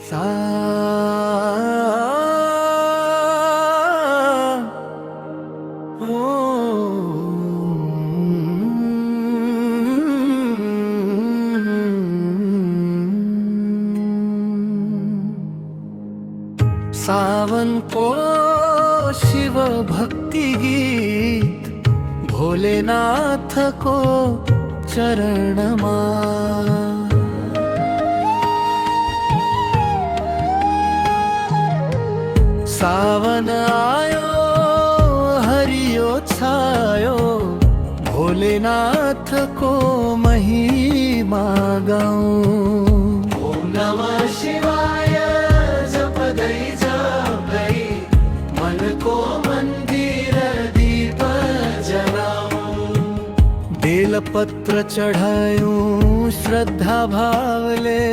सा ओ सावन को शिव भक्ति गीत, भोलेनाथ को चरण सावन आयो हरियो छायो, भोलेनाथ को महिमा गाऊं। ओम नमः शिवाय जप गई मन को मंदिर दीप जलाऊं। बेलपत्र चढ़ायूं श्रद्धा भावले,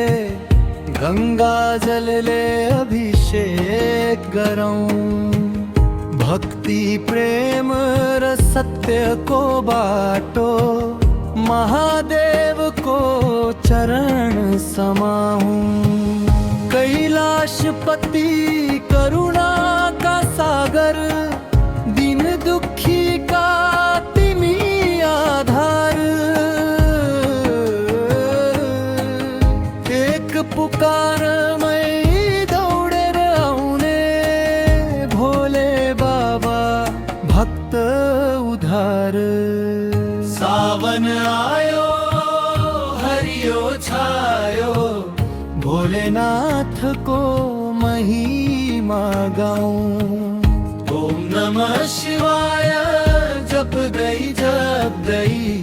गंगा जल ले अभिषेक करऊं। भक्ति प्रेम रस सत्य को बाटो, महादेव को चरण समाऊं। कैलाशपति करुणा का सागर, दिन दुखी का तिमी आधार। एक पुकार मैं दौड़े आऊने, भोले बाबा भक्त उधार। सावन आयो हरियो छायो, भोलेनाथ को महिमा गाऊं। ओम नमः शिवाय जप गई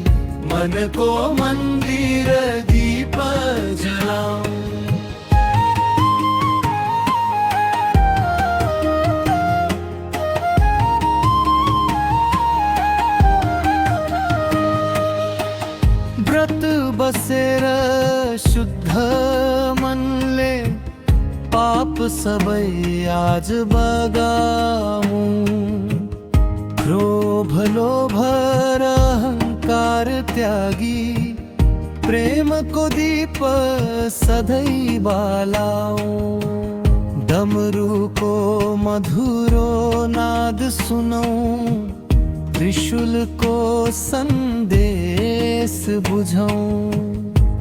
मन को मंदिर दीप जलाऊं। व्रत बसेर शुद्ध मन ले, पाप सबई आज बगाऊं। क्रोध लोभ अहंकार त्यागी, प्रेम को दीप सधई बालाऊं। डमरू को मधुरो नाद सुनाऊं, त्रिशूल को संदेश बुझाऊं।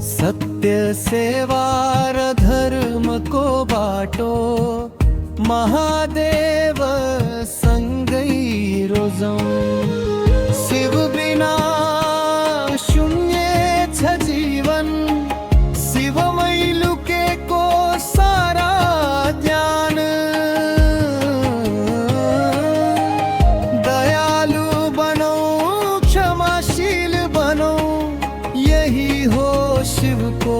सत्य सेवार धर्म को बाटो, महादेव संगई रोजाऊं। शिव बिना शून्य छ जीवन, शिवमय लुके को सारा ज्ञान। दयालु बनो क्षमाशील बनो, यही हो शिव को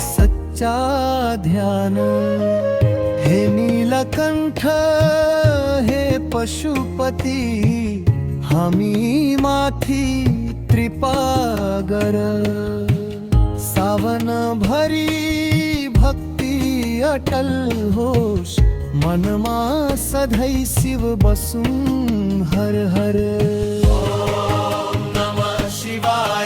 सच्चा ध्यान। हे नीलकंठ हे पशुपति, हमी माथी कृपागर। सावन भरी भक्ति अटल होश, मनमा सधई शिव बसुं हर हर। ओम नमः शिवाय।